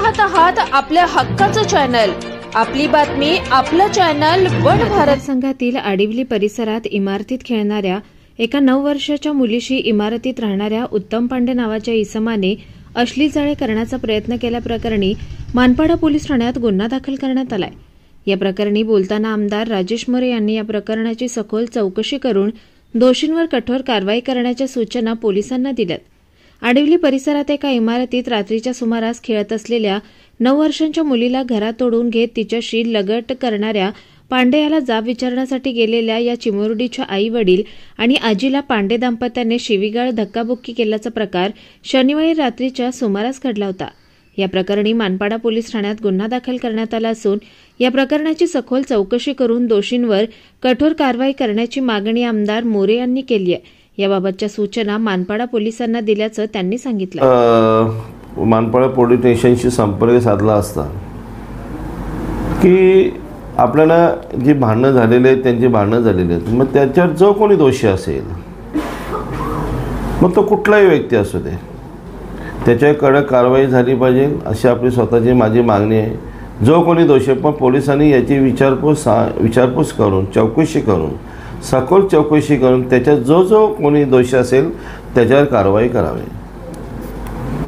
पाहत आहात आपल्या हक्काचं चॅनल, आपली बातमी आपलं चॅनल वन भारत. संघातील आडिवली परिसरात इमारतीत खेळणाऱ्या एका 9 वर्षाच्या मुलीशी इमारतीत राहणाऱ्या उत्तम पांडे नावाच्या इसमाने अश्लील जाळे करण्याचा प्रयत्न केल्याप्रकरणी मानपाडा पोलीस ठाण्यात गुन्हा दाखल करण्यात आलाय. या प्रकरणी बोलताना आमदार राजेश मोरे यांनी या प्रकरणाची सखोल चौकशी करून दोषींवर कठोर कारवाई करण्याच्या सूचना पोलिसांना दिल्यात. आडिवली परिसरात एका इमारतीत रात्रीच्या सुमारास खेळत असलेल्या 9 वर्षांच्या मुलीला घरात तोडून घेत तिच्याशी लगट करणाऱ्या पांडे याला जाब विचारण्यासाठी गेलेल्या या चिमुरडीच्या आई वडील आणि आजीला पांडे दाम्पत्याने शिवीगाळ धक्काबुक्की केल्याचा प्रकार शनिवारी रात्रीच्या सुमारास घडला होता. या प्रकरणी मानपाडा पोलीस ठाण्यात गुन्हा दाखल करण्यात आला असून या प्रकरणाची सखोल चौकशी करून दोषींवर कठोर कारवाई करण्याची मागणी आमदार मोरे यांनी केली आहे. याबाबतच्या सूचना मानपाडा पोलिसांना दिल्याचं त्यांनी सांगितलं. मानपाडा पोलीस स्टेशनशी संपर्क साधला असता की आपल्याला जी भांडणं झालेली आहेत त्यांची भांडणं झालेली आहेत, मग त्याच्यावर जो कोणी दोषी असेल, मग तो कुठलाही व्यक्ती असू दे, त्याच्यावर कडक कारवाई झाली पाहिजे अशी आपली स्वतःची माझी मागणी आहे. जो कोणी दोषी, पण पोलिसांनी याची विचारपूस करून चौकशी करून सखोल चौकशी करून त्याच्यात जो कोणी दोषी असेल त्याच्यावर कारवाई करावी.